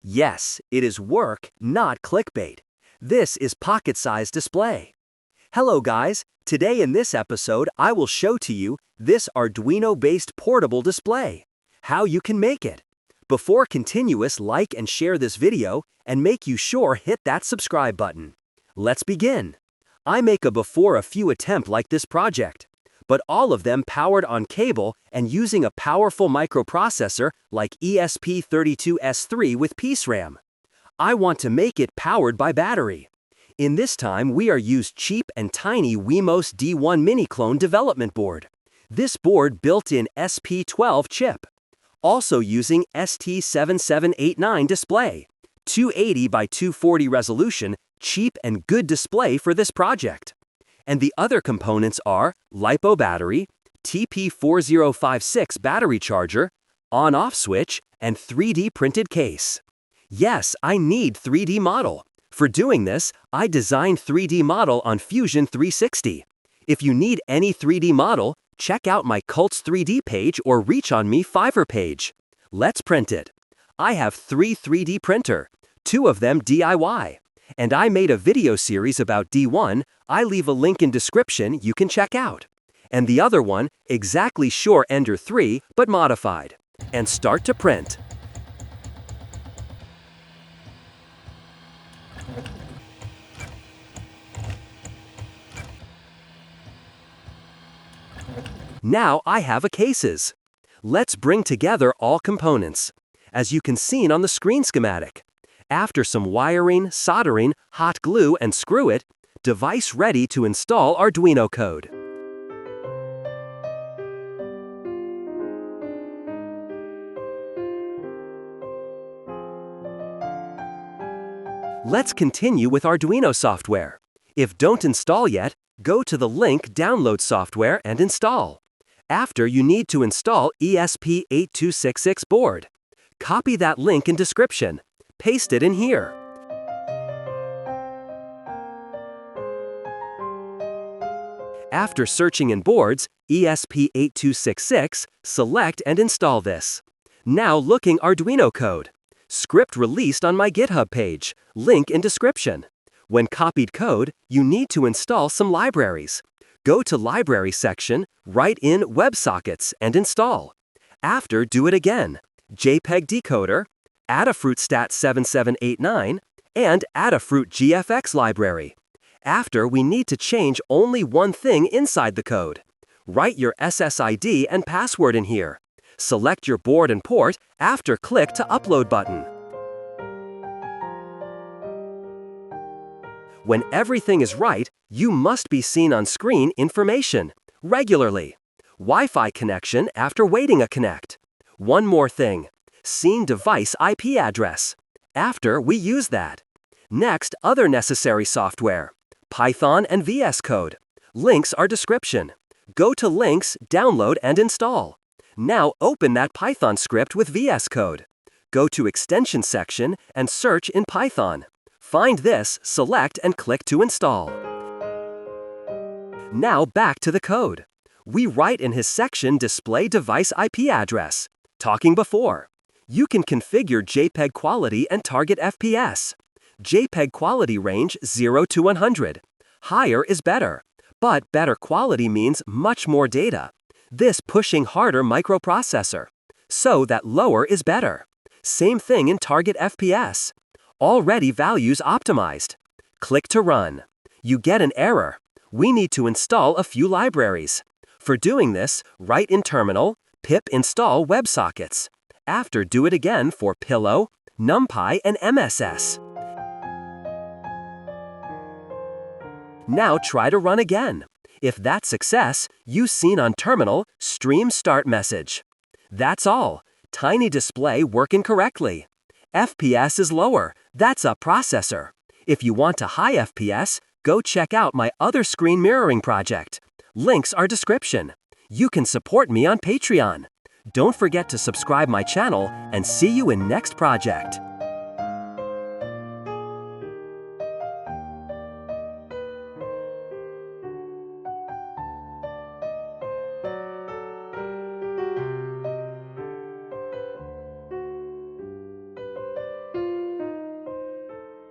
Yes, it is work, not clickbait. This is pocket-sized display. Hello guys, today in this episode I will show to you this Arduino-based portable display. How you can make it. Before continuous, like and share this video and make you sure hit that subscribe button. Let's begin. I make a few attempt like this project, but all of them powered on cable and using a powerful microprocessor like ESP32S3 with piece RAM. I want to make it powered by battery. In this time we are used cheap and tiny Wemos D1 Mini clone development board. This board built-in SP12 chip. Also using ST7789 display. 280 by 240 resolution, cheap and good display for this project. And the other components are Lipo battery, TP4056 battery charger, on-off switch, and 3D printed case. Yes, I need 3D model. For doing this, I designed 3D model on Fusion 360. If you need any 3D model, check out my Cults 3D page or reach on me Fiverr page. Let's print it. I have 3 3D printer, 2 of them DIY. And I made a video series about D1, I leave a link in description you can check out. And the other one, exactly Sure Ender 3, but modified. And start to print. Now I have a cases. Let's bring together all components, as you can see on the screen schematic. After some wiring, soldering, hot glue and screw it, device ready to install Arduino code. Let's continue with Arduino software. If don't install yet, go to the link Download Software and install. After you need to install ESP8266 board. Copy that link in description. Paste it in here. After searching in boards, ESP8266, select and install this. Now looking Arduino code. Script released on my GitHub page, link in description. When copied code, you need to install some libraries. Go to Library section, write in WebSockets and install. After do it again. JPEG decoder, Adafruit Stat7789, and Adafruit GFX library. After we need to change only one thing inside the code. Write your SSID and password in here. Select your board and port, after click to upload button. When everything is right, you must be seen on screen information, regularly. Wi-Fi connection after waiting a connect. One more thing, seen device IP address. After we use that. Next, other necessary software. Python and VS Code. Links are description. Go to links, download and install. Now open that Python script with VS Code. Go to extension section and search in Python. Find this, select and click to install. Now back to the code. We write in his section display device IP address. Talking before. You can configure JPEG quality and target FPS. JPEG quality range 0 to 100. Higher is better. But better quality means much more data. This pushing harder microprocessor. So that lower is better. Same thing in target FPS. Already values optimized. Click to run. You get an error. We need to install a few libraries. For doing this, write in terminal, pip install WebSockets. After do it again for Pillow, NumPy and MSS. Now try to run again. If that's success, you seen on terminal, stream start message. That's all. Tiny display working correctly. FPS is lower, that's a processor. If you want a high FPS, go check out my other screen mirroring project. Links are description. You can support me on Patreon. Don't forget to subscribe my channel and see you in next project.